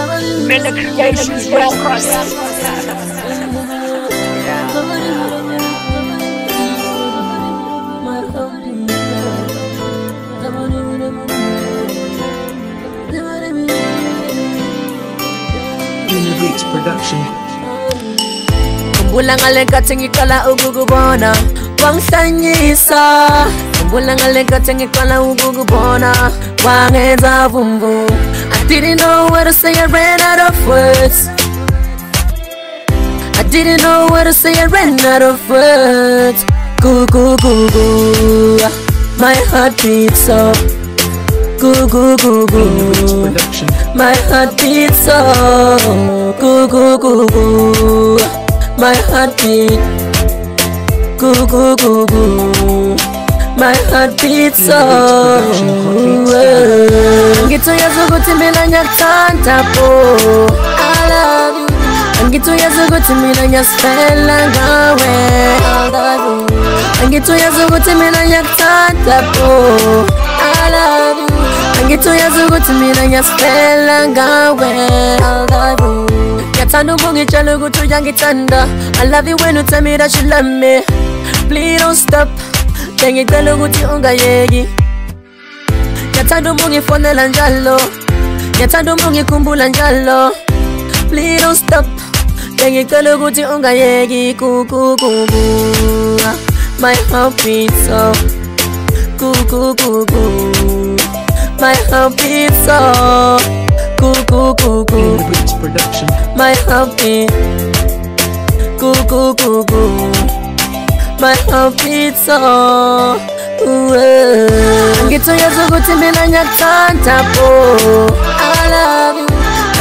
Miller Creations Records. Beats Production. Kumbula ngalenkathi ngiqala ukukubona wangihlanyisa. Kumbula ngalenkathi ngiqala ukukubona wangenza vumvu. I didn't know what to say, I ran out of words. I didn't know what to say, I ran out of words. Goo goo goo goo, my heart beats so. Goo goo goo goo, my heart beats so. Goo goo goo goo, my heart beat. Goo goo goo goo, my heart beats so. Ngithuyaza ukuthi mina ngiyakuthanda bo, I love you. Ngithuyaza ukuthi mina ngiyasifela ngawe, I love you. Ngithuyaza ukuthi mina ngiyakuthanda bo, I love you. Ngithuyaza ukuthi mina ngiyasifela ngawe, I love you. Ngiyathanda ukungitshela ukuthi uyangithanda. I love you when you tell me that you love me. Please don't stop, ngicela ukuthi ungayeki. Ngiyathanda ungifonela njalo, ngiyathanda ungikhumbula njalo. Please don't stop, ngicela ukuthi ungayeki. Goo goo goo goo, my heart beats so. Goo goo goo goo, my heart beats so. Goo goo goo goo, Beats Production. my heart beat. Goo goo goo goo, my heart beats so. Ngithuyaza ukuthi mina ngiyakuthanda bo, I love you.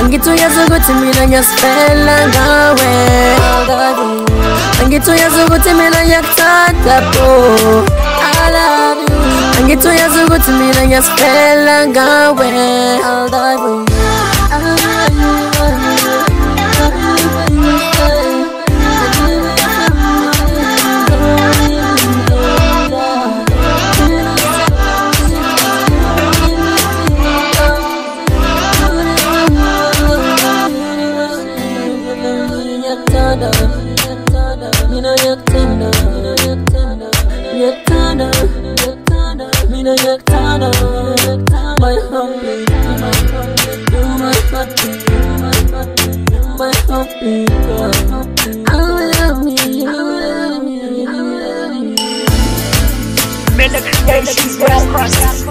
Ngithuyaza ukuthi mina ngiyasifela ngawe, I love you. Ngithuyaza ukuthi mina ngiyakuthanda bo, I love you. Ngithuyaza ukuthi mina ngiyasifela ngawe, I love you. My heartbeat, my heartbeat, my heartbeat, I love you, I love you. Miller Creations Records.